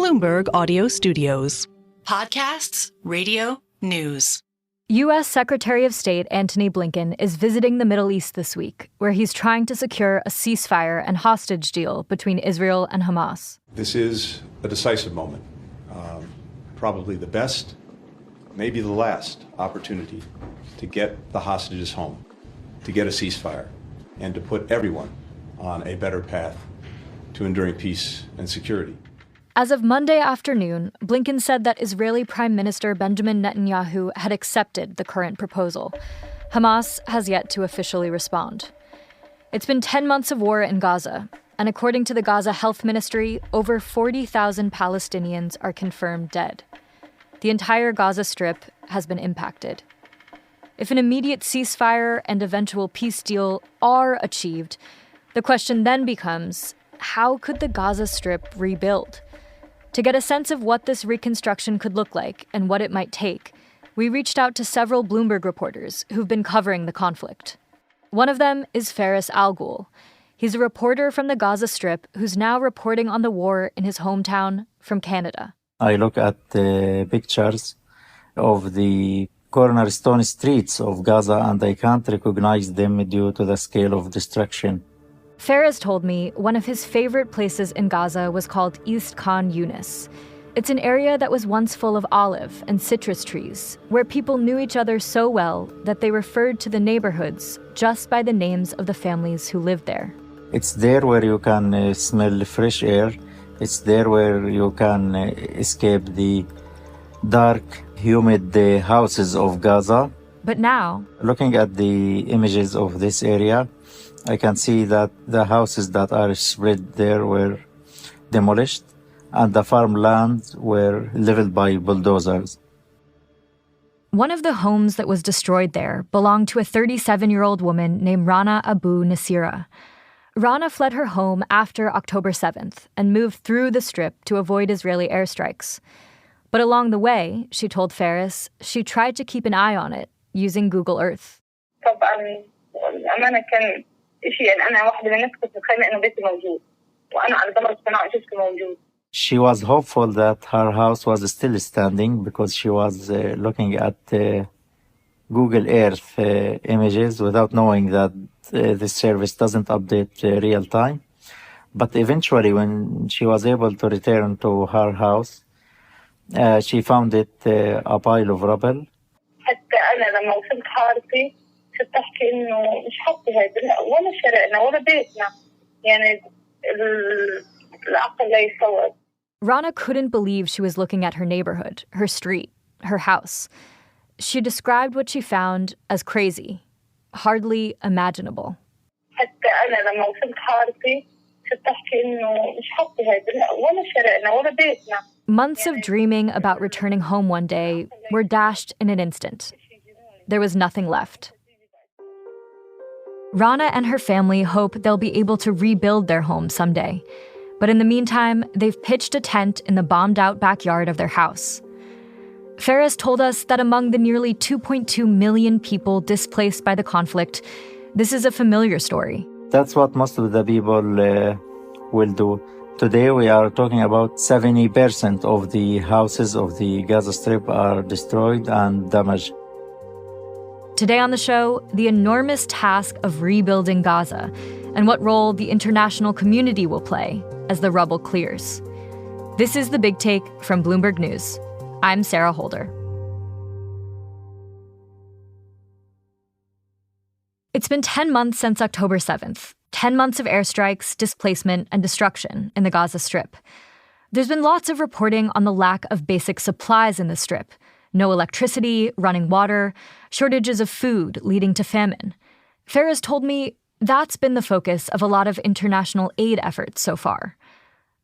Bloomberg Audio Studios. Podcasts, radio, news. U.S. Secretary of State Antony Blinken is visiting the Middle East this week, where he's trying to secure a ceasefire and hostage deal between Israel and Hamas. This is a decisive moment, probably the best, maybe the last opportunity to get the hostages home, to get a ceasefire, and to put everyone on a better path to enduring peace and security. As of Monday afternoon, Blinken said that Israeli Prime Minister Benjamin Netanyahu had accepted the current proposal. Hamas has yet to officially respond. It's been 10 months of war in Gaza, and according to the Gaza Health Ministry, over 40,000 Palestinians are confirmed dead. The entire Gaza Strip has been impacted. If an immediate ceasefire and eventual peace deal are achieved, the question then becomes, how could the Gaza Strip rebuild? To get a sense of what this reconstruction could look like and what it might take, we reached out to several Bloomberg reporters who've been covering the conflict. One of them is Fares Alghoul. He's a reporter from the Gaza Strip who's now reporting on the war in his hometown from Canada. I look at the pictures of the cornerstone streets of Gaza and I can't recognize them due to the scale of destruction. Fares told me one of his favorite places in Gaza was called East Khan Yunis. It's an area that was once full of olive and citrus trees, where people knew each other so well that they referred to the neighborhoods just by the names of the families who lived there. It's there where you can smell fresh air. It's there where you can escape the dark, humid houses of Gaza. But now, looking at the images of this area, I can see that the houses that are spread there were demolished and the farmlands were leveled by bulldozers. One of the homes that was destroyed there belonged to a 37-year-old woman named Rana Abu Nasira. Rana fled her home after October 7th and moved through the Strip to avoid Israeli airstrikes. But along the way, she told Fares, she tried to keep an eye on it using Google Earth. She was hopeful that her house was still standing because she was looking at Google Earth images without knowing that this service doesn't update real time. But eventually, when she was able to return to her house, she found it a pile of rubble. Rana couldn't believe she was looking at her neighborhood, her street, her house. She described what she found as crazy, hardly imaginable. Months of dreaming about returning home one day were dashed in an instant. There was nothing left. Rana and her family hope they'll be able to rebuild their home someday. But in the meantime, they've pitched a tent in the bombed-out backyard of their house. Fares told us that among the nearly 2.2 million people displaced by the conflict, this is a familiar story. That's what most of the people will do. Today we are talking about 70% of the houses of the Gaza Strip are destroyed and damaged. Today on the show, the enormous task of rebuilding Gaza and what role the international community will play as the rubble clears. This is The Big Take from Bloomberg News. I'm Sarah Holder. It's been 10 months since October 7th, 10 months of airstrikes, displacement, and destruction in the Gaza Strip. There's been lots of reporting on the lack of basic supplies in the Strip. No electricity, running water, shortages of food leading to famine. Fares told me that's been the focus of a lot of international aid efforts so far.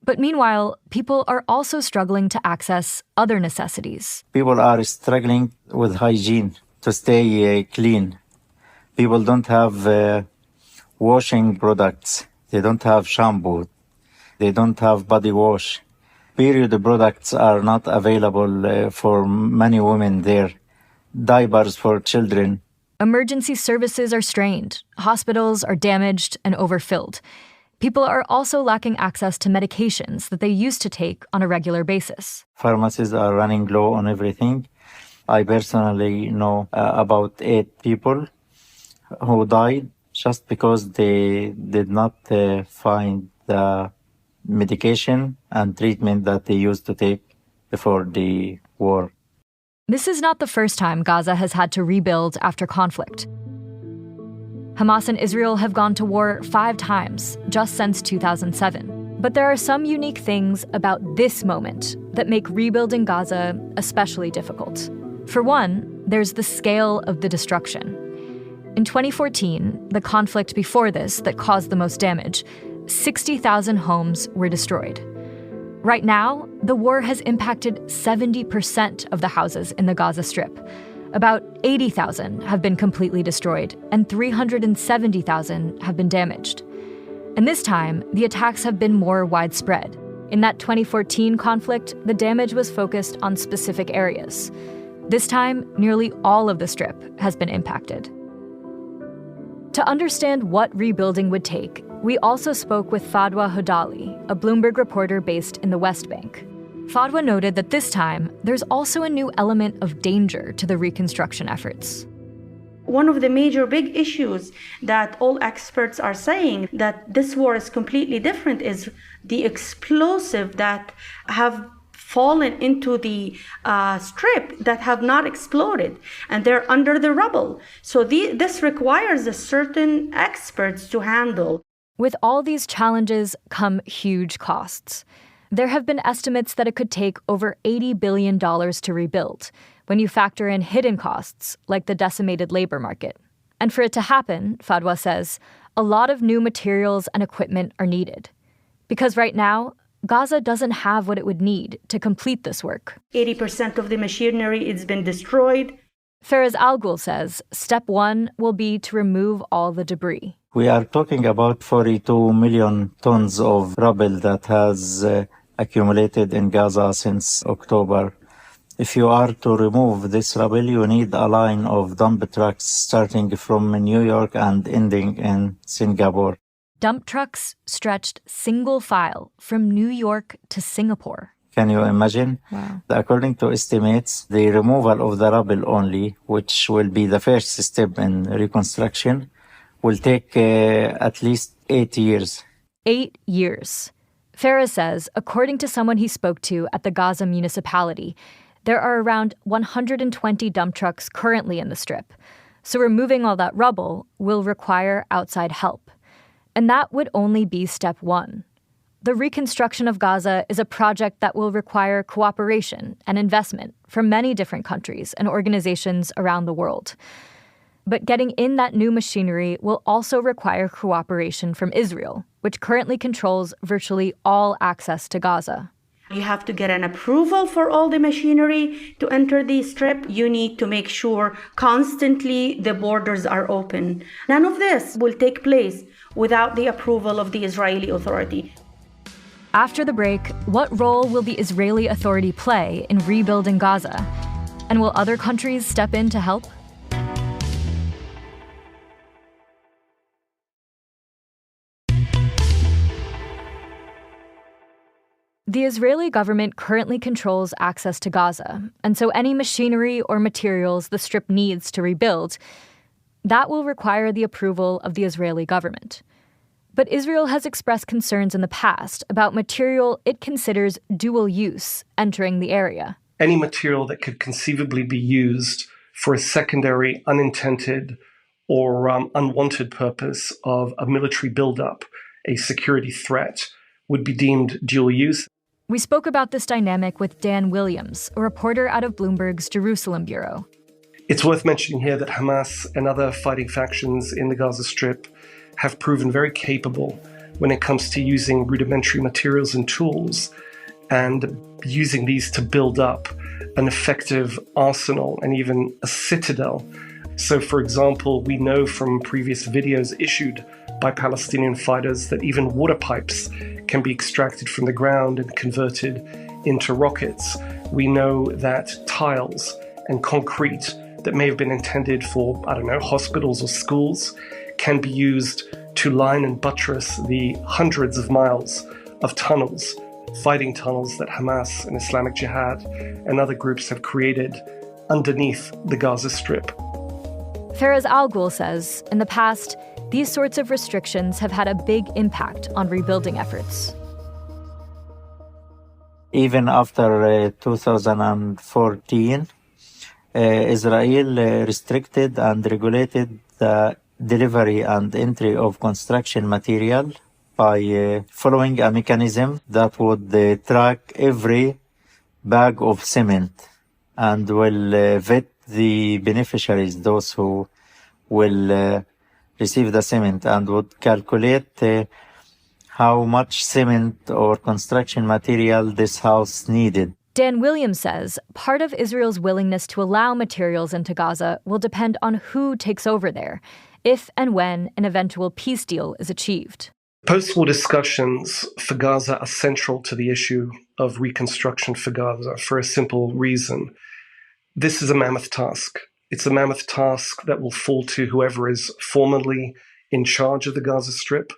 But meanwhile, people are also struggling to access other necessities. People are struggling with hygiene to stay clean. People don't have washing products. They don't have shampoo. They don't have body wash. Period products are not available for many women there. Diapers for children. Emergency services are strained. Hospitals are damaged and overfilled. People are also lacking access to medications that they used to take on a regular basis. Pharmacies are running low on everything. I personally know about 8 people who died just because they did not find the medication and treatment that they used to take before the war. This is not the first time Gaza has had to rebuild after conflict. Hamas and Israel have gone to war 5 times just since 2007. But there are some unique things about this moment that make rebuilding Gaza especially difficult. For one, there's the scale of the destruction. In 2014, the conflict before this that caused the most damage, 60,000 homes were destroyed. Right now, the war has impacted 70% of the houses in the Gaza Strip. About 80,000 have been completely destroyed, and 370,000 have been damaged. And this time, the attacks have been more widespread. In that 2014 conflict, the damage was focused on specific areas. This time, nearly all of the Strip has been impacted. To understand what rebuilding would take, we also spoke with Fadwa Hodali, a Bloomberg reporter based in the West Bank. Fadwa noted that this time, there's also a new element of danger to the reconstruction efforts. One of the major big issues that all experts are saying that this war is completely different is the explosive that have fallen into the strip that have not exploded, and they're under the rubble. So this requires a certain experts to handle. With all these challenges come huge costs. There have been estimates that it could take over $80 billion to rebuild, when you factor in hidden costs like the decimated labor market. And for it to happen, Fadwa says, a lot of new materials and equipment are needed. Because right now, Gaza doesn't have what it would need to complete this work. 80% of the machinery has been destroyed. Fares Alghoul says step 1 will be to remove all the debris. We are talking about 42 million tons of rubble that has accumulated in Gaza since October. If you are to remove this rubble, you need a line of dump trucks starting from New York and ending in Singapore. Dump trucks stretched single file from New York to Singapore. Can you imagine? Wow. According to estimates, the removal of the rubble only, which will be the first step in reconstruction, will take at least 8 years. 8 years. Fares says, according to someone he spoke to at the Gaza municipality, there are around 120 dump trucks currently in the Strip. So removing all that rubble will require outside help. And that would only be step 1. The reconstruction of Gaza is a project that will require cooperation and investment from many different countries and organizations around the world. But getting in that new machinery will also require cooperation from Israel, which currently controls virtually all access to Gaza. You have to get an approval for all the machinery to enter the Strip. You need to make sure constantly the borders are open. None of this will take place without the approval of the Israeli Authority. After the break, what role will the Israeli Authority play in rebuilding Gaza? And will other countries step in to help? The Israeli government currently controls access to Gaza, and so any machinery or materials the Strip needs to rebuild, that will require the approval of the Israeli government. But Israel has expressed concerns in the past about material it considers dual use entering the area. Any material that could conceivably be used for a secondary, unintended, or unwanted purpose of a military buildup, a security threat, would be deemed dual use. We spoke about this dynamic with Dan Williams, a reporter out of Bloomberg's Jerusalem bureau. It's worth mentioning here that Hamas and other fighting factions in the Gaza Strip have proven very capable when it comes to using rudimentary materials and tools and using these to build up an effective arsenal and even a citadel. So, for example, we know from previous videos issued by Palestinian fighters that even water pipes can be extracted from the ground and converted into rockets. We know that tiles and concrete that may have been intended for, hospitals or schools can be used to line and buttress the hundreds of miles of tunnels, fighting tunnels that Hamas and Islamic Jihad and other groups have created underneath the Gaza Strip. Fares Alghoul says, in the past, these sorts of restrictions have had a big impact on rebuilding efforts. Even after 2014, Israel restricted and regulated the delivery and entry of construction material by following a mechanism that would track every bag of cement and will vet the beneficiaries, those who will receive the cement, and would calculate how much cement or construction material this house needed. Dan Williams says part of Israel's willingness to allow materials into Gaza will depend on who takes over there, if and when an eventual peace deal is achieved. Post-war discussions for Gaza are central to the issue of reconstruction for Gaza for a simple reason. This is a mammoth task. It's a mammoth task that will fall to whoever is formally in charge of the Gaza Strip.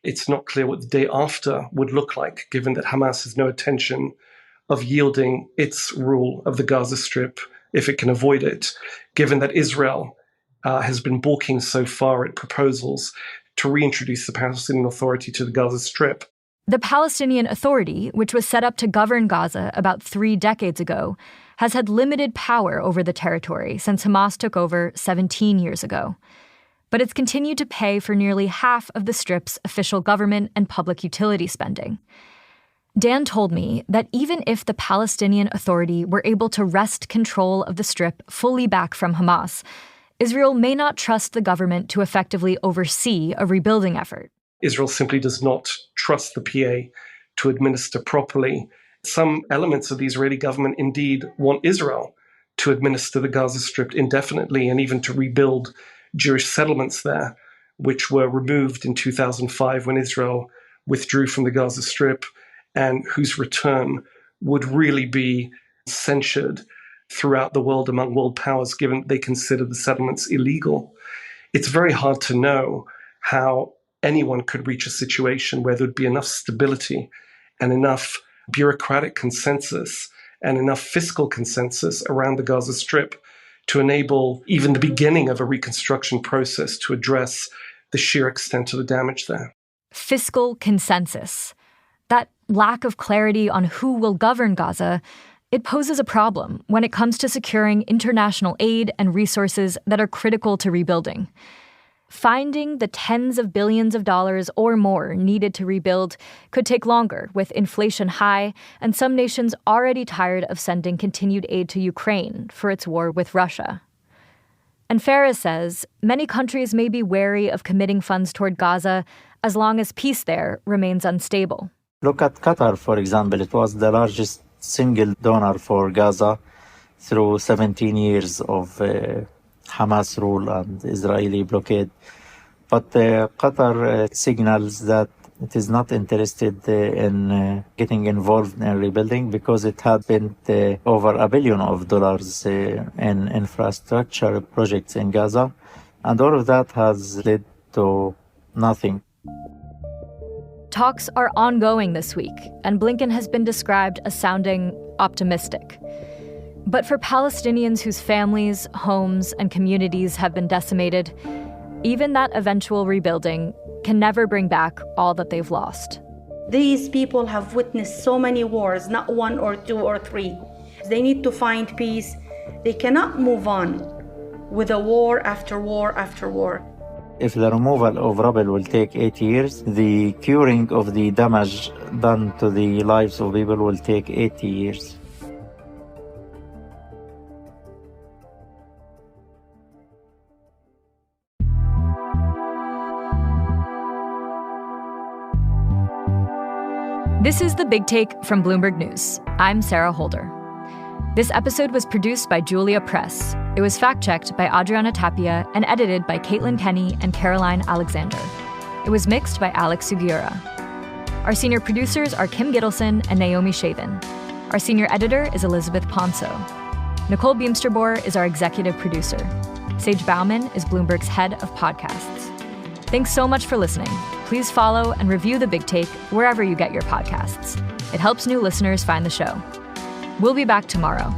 It's not clear what the day after would look like, given that Hamas has no intention of yielding its rule of the Gaza Strip if it can avoid it, given that Israel has been balking so far at proposals to reintroduce the Palestinian Authority to the Gaza Strip. The Palestinian Authority, which was set up to govern Gaza about 3 decades ago, has had limited power over the territory since Hamas took over 17 years ago. But it's continued to pay for nearly half of the Strip's official government and public utility spending. Dan told me that even if the Palestinian Authority were able to wrest control of the Strip fully back from Hamas, Israel may not trust the government to effectively oversee a rebuilding effort. Israel simply does not trust the PA to administer properly. Some elements of the Israeli government indeed want Israel to administer the Gaza Strip indefinitely and even to rebuild Jewish settlements there, which were removed in 2005 when Israel withdrew from the Gaza Strip, and whose return would really be censured throughout the world among world powers, given they consider the settlements illegal. It's very hard to know how anyone could reach a situation where there'd be enough stability and enough bureaucratic consensus and enough fiscal consensus around the Gaza Strip to enable even the beginning of a reconstruction process to address the sheer extent of the damage there. Fiscal consensus. That lack of clarity on who will govern Gaza, it poses a problem when it comes to securing international aid and resources that are critical to rebuilding. Finding the tens of billions of dollars or more needed to rebuild could take longer, with inflation high and some nations already tired of sending continued aid to Ukraine for its war with Russia. And Fares says many countries may be wary of committing funds toward Gaza as long as peace there remains unstable. Look at Qatar, for example. It was the largest single donor for Gaza through 17 years of Hamas rule and Israeli blockade. But Qatar signals that it is not interested in getting involved in rebuilding because it had spent over $1 billion in infrastructure projects in Gaza. And all of that has led to nothing. Talks are ongoing this week, and Blinken has been described as sounding optimistic. But for Palestinians whose families, homes, and communities have been decimated, even that eventual rebuilding can never bring back all that they've lost. These people have witnessed so many wars, not 1 or 2 or 3. They need to find peace. They cannot move on with a war after war after war. If the removal of rubble will take 8 years, the curing of the damage done to the lives of people will take 80 years. This is The Big Take from Bloomberg News. I'm Sarah Holder. This episode was produced by Julia Press. It was fact-checked by Adriana Tapia and edited by Caitlin Kenny and Caroline Alexander. It was mixed by Alex Sugiura. Our senior producers are Kim Gittleson and Naomi Shavin. Our senior editor is Elizabeth Ponso. Nicole Beamsterboer is our executive producer. Sage Bauman is Bloomberg's head of podcasts. Thanks so much for listening. Please follow and review The Big Take wherever you get your podcasts. It helps new listeners find the show. We'll be back tomorrow.